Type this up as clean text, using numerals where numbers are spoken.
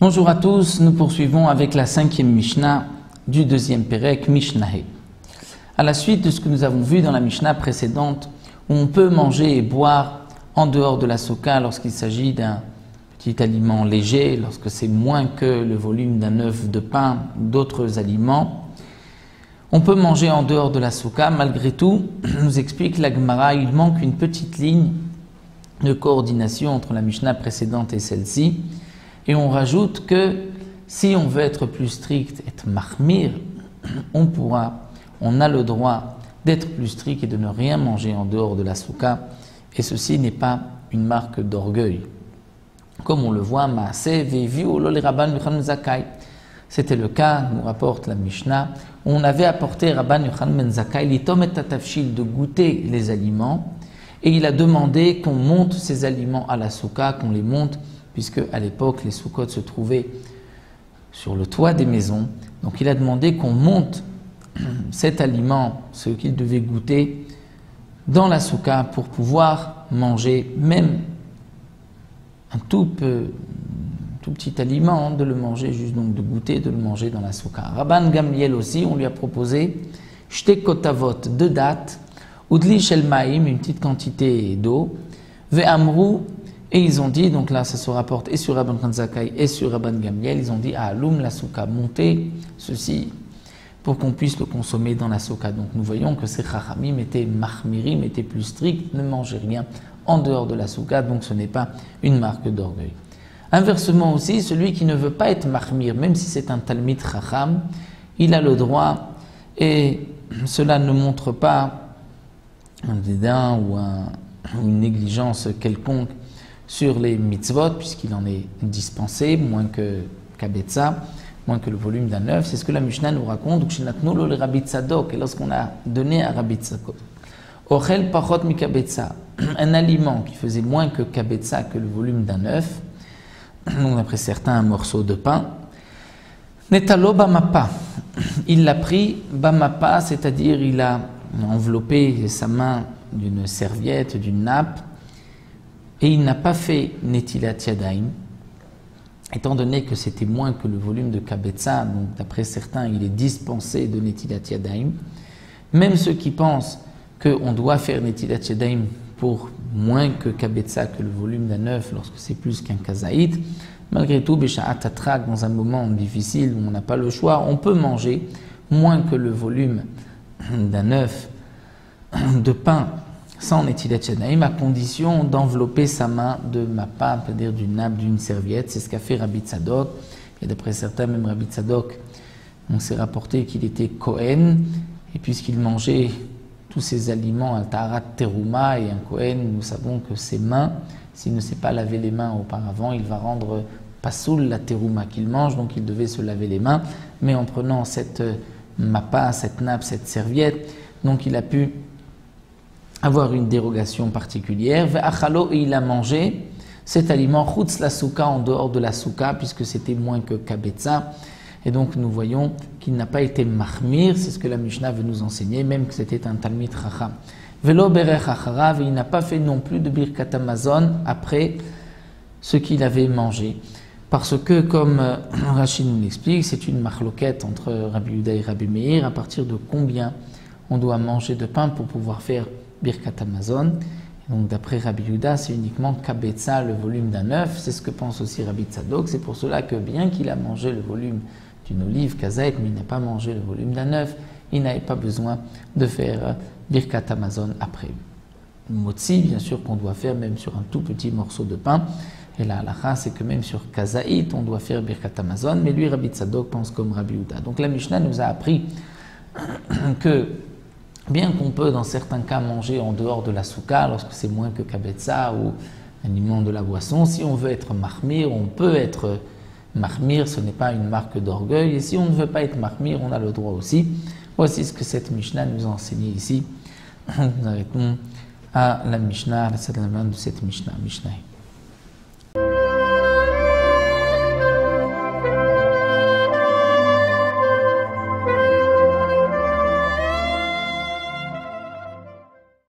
Bonjour à tous, nous poursuivons avec la 5e Mishnah du 2e Pérec, Mishnahé. À la suite de ce que nous avons vu dans la Mishnah précédente, où on peut manger et boire en dehors de la souka lorsqu'il s'agit d'un petit aliment léger, lorsque c'est moins que le volume d'un œuf de pain ou d'autres aliments. On peut manger en dehors de la souka, malgré tout, nous explique la Gemara, il manque une petite ligne de coordination entre la Mishnah précédente et celle-ci. Et on rajoute que si on veut être plus strict, être mahmir, on a le droit d'être plus strict et de ne rien manger en dehors de la souka. Et ceci n'est pas une marque d'orgueil. Comme on le voit, c'était le cas, nous rapporte la Mishnah, où on avait apporté Rabban Yochanan ben Zakkai l'itom et tatafshil, de goûter les aliments, et il a demandé qu'on monte ces aliments à la souka, qu'on les monte, puisque à l'époque les soukotes se trouvaient sur le toit des maisons. Donc il a demandé qu'on monte cet aliment, ce qu'il devait goûter, dans la souka pour pouvoir manger même un tout petit aliment, de le manger, juste donc de goûter, de le manger dans la souka. Rabban Gamliel aussi, on lui a proposé shte kotavot, 2 dattes, udli shel maïm, une petite quantité d'eau, ve'amru. Et ils ont dit, donc là ça se rapporte et sur Rabban Zakkai et sur Rabban Gamliel, ils ont dit à Aloum la souka, montez ceci pour qu'on puisse le consommer dans la souka. Donc nous voyons que ces chachamim étaient mahmirim, étaient plus stricts, ne mangez rien en dehors de la souka, donc ce n'est pas une marque d'orgueil. Inversement aussi, celui qui ne veut pas être mahmir, même si c'est un talmid chacham, il a le droit, et cela ne montre pas un dédain ou une négligence quelconque sur les mitzvot, puisqu'il en est dispensé, moins que kabetza, moins que le volume d'un œuf. C'est ce que la Mishnah nous raconte. Et lorsqu'on a donné à Rabbi Tzadok, ochel pachot mi kabetza, un aliment qui faisait moins que kabetza, que le volume d'un œuf, donc d'après certains un morceau de pain, netalo bamapa, il l'a pris bamapa, c'est-à-dire il a enveloppé sa main d'une serviette, d'une nappe, et il n'a pas fait netilat yadayim, étant donné que c'était moins que le volume de kabetza, donc d'après certains il est dispensé de netilat yadayim. Même ceux qui pensent qu'on doit faire netilat yadayim pour moins que kabetza, que le volume d'un œuf, lorsque c'est plus qu'un kazaït, malgré tout, b'sha'at atrak, dans un moment difficile où on n'a pas le choix, on peut manger moins que le volume d'un œuf de pain sans netilat yadayim, à condition d'envelopper sa main de mappa, c'est-à-dire d'une nappe, d'une serviette. C'est ce qu'a fait Rabbi Tzadok. Et d'après certains, même Rabbi Tzadok, on s'est rapporté qu'il était Kohen, et puisqu'il mangeait tous ces aliments à Taharat Teruma, et un Kohen, nous savons que ses mains, s'il ne s'est pas lavé les mains auparavant, il va rendre pasoul la Teruma qu'il mange, donc il devait se laver les mains. Mais en prenant cette mappa, cette nappe, cette serviette, donc il a pu avoir une dérogation particulière. Et il a mangé cet aliment chutz la souka, en dehors de la souka, puisque c'était moins que kabetza. Et donc nous voyons qu'il n'a pas été mahmir, c'est ce que la Mishnah veut nous enseigner, même que c'était un talmid chacham. Velo berech acharav, et il n'a pas fait non plus de birkat hamazon après ce qu'il avait mangé. Parce que, comme Rachid nous l'explique, c'est une marloquette entre Rabbi Yehuda et Rabbi Meir, à partir de combien on doit manger de pain pour pouvoir faire birkat hamazon. Donc d'après Rabbi Yehuda, c'est uniquement kabetza, le volume d'un œuf. C'est ce que pense aussi Rabbi Tzadok. C'est pour cela que bien qu'il a mangé le volume d'une olive, kazaït, mais il n'a pas mangé le volume d'un œuf, il n'avait pas besoin de faire birkat hamazon après. Motzi, bien sûr qu'on doit faire même sur un tout petit morceau de pain. Et la halakha, c'est que même sur kazaït, on doit faire birkat hamazon. Mais lui, Rabbi Tzadok pense comme Rabbi Yehuda. Donc la Mishnah nous a appris que bien qu'on peut dans certains cas manger en dehors de la souka, lorsque c'est moins que kabetza ou aliment de la boisson, si on veut être mahmir, on peut être mahmir, ce n'est pas une marque d'orgueil. Et si on ne veut pas être mahmir, on a le droit aussi. Voici ce que cette Mishnah nous a enseigné ici. Nous arrêtons à la Mishnah, à la de cette Mishnah.